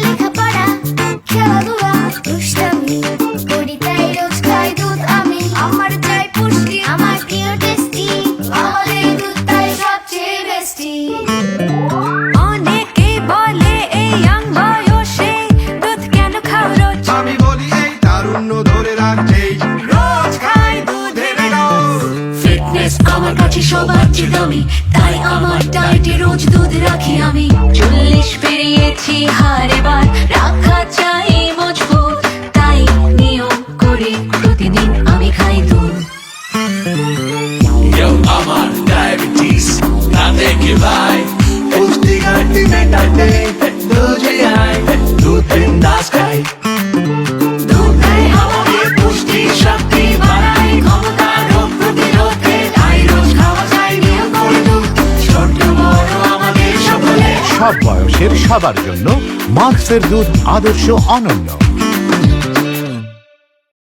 লেখাপড়া, খেলাধুলা, দুষ্টামি করি তাই রোজ খাই দুধ আমি। আমার চাই পুষ্টি, আমার প্রিয় টেস্টি, আমাদের দুধ তাই সবচেয়ে বেস্টি। অনেকে বলে এই ইয়াং বয়সে দুধ কেন খাও রোজ? আমি বলি এই তারুণ্য ধরে রাখতেই রোজ খাই দুধের ডোজ। ফিটনেস আমার কাছে সবার চেয়ে দামি, তাই আমার ডায়েটে রোজ দুধ রাখি আমি। 40 পেরিয়েছি হার এবার, রাখা চাই মজবুত, তাই নিয়ম করে প্রতিদিন আমি খাই দুধ। আমার ডায়াবেটিস না দেখে ভাই, পুষ্টি ঘাটতি মেটাতে দুধে আয়, দুধ বিন্দাস খাই। দুধ দেয় আমাকে পুষ্টি, শক্তি বাড়ায়, ক্ষমতা রোগ প্রতিরোধে, তাই রোজ খাওয়া চাই নিয়ম করে দুধ। ছোট বড় আমাদের সকলে সব বয়সের সবার জন্য মার্কসের দুধ আদর্শ অনন্য।